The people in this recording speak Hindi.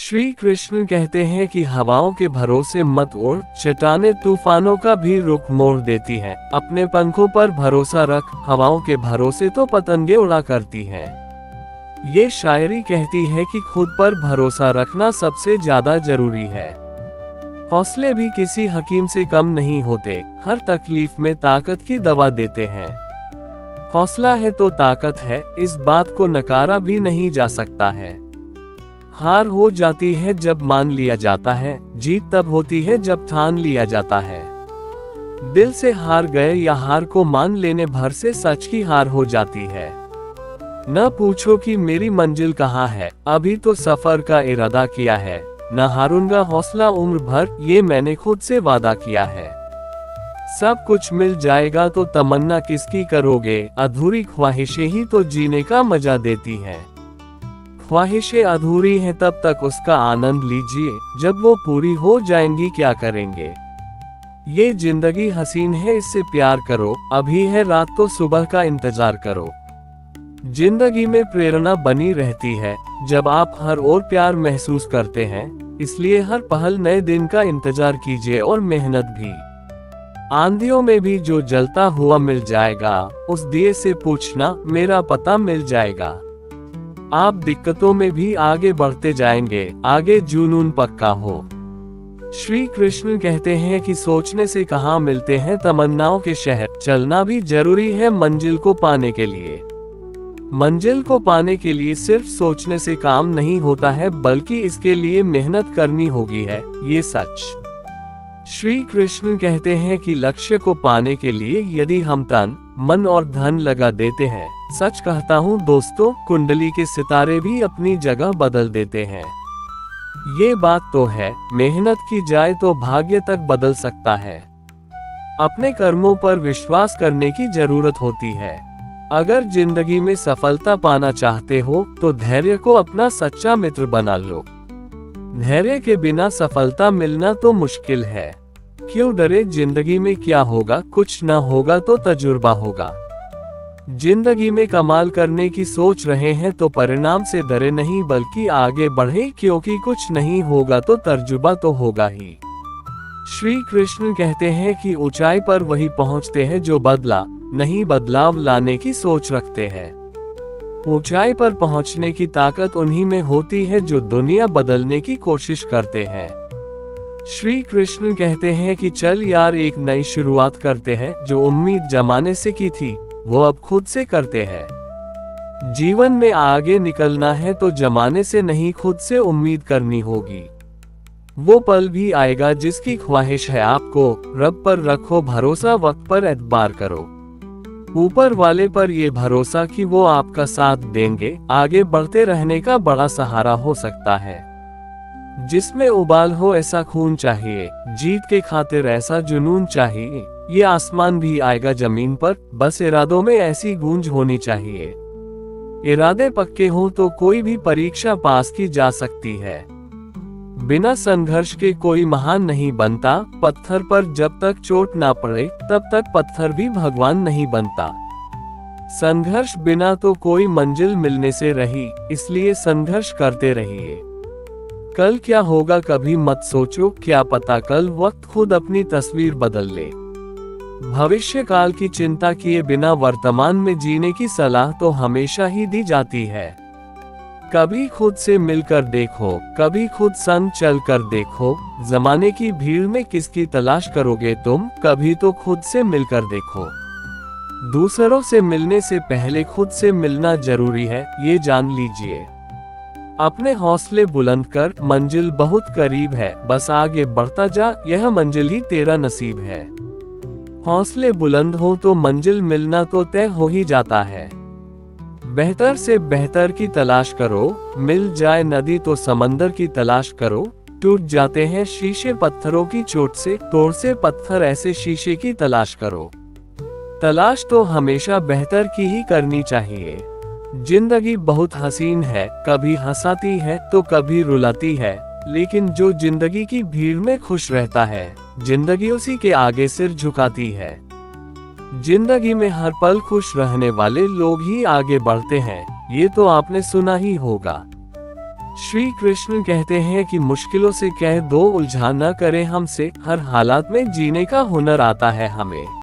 श्री कृष्ण कहते हैं कि हवाओं के भरोसे मत उड़, चट्टानें तूफानों का भी रुख मोड़ देती हैं। अपने पंखों पर भरोसा रख, हवाओं के भरोसे तो पतंगे उड़ा करती हैं। ये शायरी कहती है कि खुद पर भरोसा रखना सबसे ज्यादा जरूरी है। हौसले भी किसी हकीम से कम नहीं होते, हर तकलीफ में ताकत की दवा देते हैं। हौसला है तो ताकत है, इस बात को नकारा भी नहीं जा सकता है। हार हो जाती है जब मान लिया जाता है, जीत तब होती है जब ठान लिया जाता है। दिल से हार गए या हार को मान लेने भर से सच की हार हो जाती है। न पूछो कि मेरी मंजिल कहाँ है, अभी तो सफर का इरादा किया है। न हारूंगा हौसला उम्र भर, ये मैंने खुद से वादा किया है। सब कुछ मिल जाएगा तो तमन्ना किसकी करोगे, अधूरी ख्वाहिशें ही तो जीने का मजा देती हैं। ख्वाहिशें अधूरी हैं तब तक उसका आनंद लीजिए, जब वो पूरी हो जाएंगी क्या करेंगे। ये जिंदगी हसीन है, इससे प्यार करो, अभी है रात तो सुबह का इंतजार करो। जिंदगी में प्रेरणा बनी रहती है जब आप हर ओर प्यार महसूस करते हैं, इसलिए हर पहल नए दिन का इंतजार कीजिए और मेहनत भी। आंधियों में भी जो जलता हुआ मिल जाएगा, उस दिए से पूछना मेरा पता मिल जाएगा। आप दिक्कतों में भी आगे बढ़ते जाएंगे, आगे जुनून पक्का हो। श्री कृष्ण कहते हैं कि सोचने से कहाँ मिलते हैं तमन्नाओं के शहर, चलना भी जरूरी है मंजिल को पाने के लिए। मंजिल को पाने के लिए सिर्फ सोचने से काम नहीं होता है, बल्कि इसके लिए मेहनत करनी होगी है ये सच। श्री कृष्ण कहते हैं कि लक्ष्य को पाने के लिए यदि हम तन, मन और धन लगा देते हैं, सच कहता हूँ दोस्तों, कुंडली के सितारे भी अपनी जगह बदल देते हैं। ये बात तो है, मेहनत की जाए तो भाग्य तक बदल सकता है। अपने कर्मों पर विश्वास करने की जरूरत होती है। अगर जिंदगी में सफलता पाना चाहते हो तो धैर्य को अपना सच्चा मित्र बना लो। धैर्य के बिना सफलता मिलना तो मुश्किल है। क्यों डरे, जिंदगी में क्या होगा, कुछ न होगा तो तजुर्बा होगा। जिंदगी में कमाल करने की सोच रहे हैं तो परिणाम से डरे नहीं, बल्कि आगे बढ़े, क्योंकि कुछ नहीं होगा तो तजुर्बा तो होगा ही। श्री कृष्ण कहते हैं कि ऊंचाई पर वही पहुंचते हैं जो नहीं बदलाव लाने की सोच रखते हैं। ऊंचाई पर पहुंचने की ताकत उन्हीं में होती है जो दुनिया बदलने की कोशिश करते हैं। श्री कृष्ण कहते हैं कि चल यार एक नई शुरुआत करते हैं, जो उम्मीद जमाने से की थी वो अब खुद से करते हैं। जीवन में आगे निकलना है तो जमाने से नहीं खुद से उम्मीद करनी होगी। वो पल भी आएगा जिसकी ख्वाहिश है आपको, रब पर रखो भरोसा, वक्त पर एतबार करो। ऊपर वाले पर ये भरोसा कि वो आपका साथ देंगे, आगे बढ़ते रहने का बड़ा सहारा हो सकता है। जिसमें उबाल हो ऐसा खून चाहिए, जीत के खातिर ऐसा जुनून चाहिए, ये आसमान भी आएगा जमीन पर, बस इरादों में ऐसी गूंज होनी चाहिए। इरादे पक्के हो तो कोई भी परीक्षा पास की जा सकती है। बिना संघर्ष के कोई महान नहीं बनता, पत्थर पर जब तक चोट ना पड़े तब तक पत्थर भी भगवान नहीं बनता। संघर्ष बिना तो कोई मंजिल मिलने से रही, इसलिए संघर्ष करते रहिए। कल क्या होगा कभी मत सोचो, क्या पता कल वक्त खुद अपनी तस्वीर बदल ले। भविष्य काल की चिंता किए बिना वर्तमान में जीने की सलाह तो हमेशा ही दी जाती है। कभी खुद से मिलकर देखो, कभी खुद संग चल कर देखो। जमाने की भीड़ में किसकी तलाश करोगे तुम, कभी तो खुद से मिलकर देखो। दूसरों से मिलने से पहले खुद से मिलना जरूरी है, ये जान लीजिए। अपने हौसले बुलंद कर, मंजिल बहुत करीब है, बस आगे बढ़ता जा, यह मंजिल ही तेरा नसीब है। हौसले बुलंद हो तो मंजिल मिलना तो तय हो ही जाता है। बेहतर से बेहतर की तलाश करो, मिल जाए नदी तो समंदर की तलाश करो। टूट जाते हैं शीशे पत्थरों की चोट से, तोड़ से पत्थर ऐसे शीशे की तलाश करो। तलाश तो हमेशा बेहतर की ही करनी चाहिए। जिंदगी बहुत हसीन है, कभी हंसाती है तो कभी रुलाती है, लेकिन जो जिंदगी की भीड़ में खुश रहता है, जिंदगी उसी के आगे सिर झुकाती है। जिंदगी में हर पल खुश रहने वाले लोग ही आगे बढ़ते हैं, ये तो आपने सुना ही होगा। श्री कृष्ण कहते हैं कि मुश्किलों से कह दो उलझा न करे हमसे, हर हालात में जीने का हुनर आता है हमें।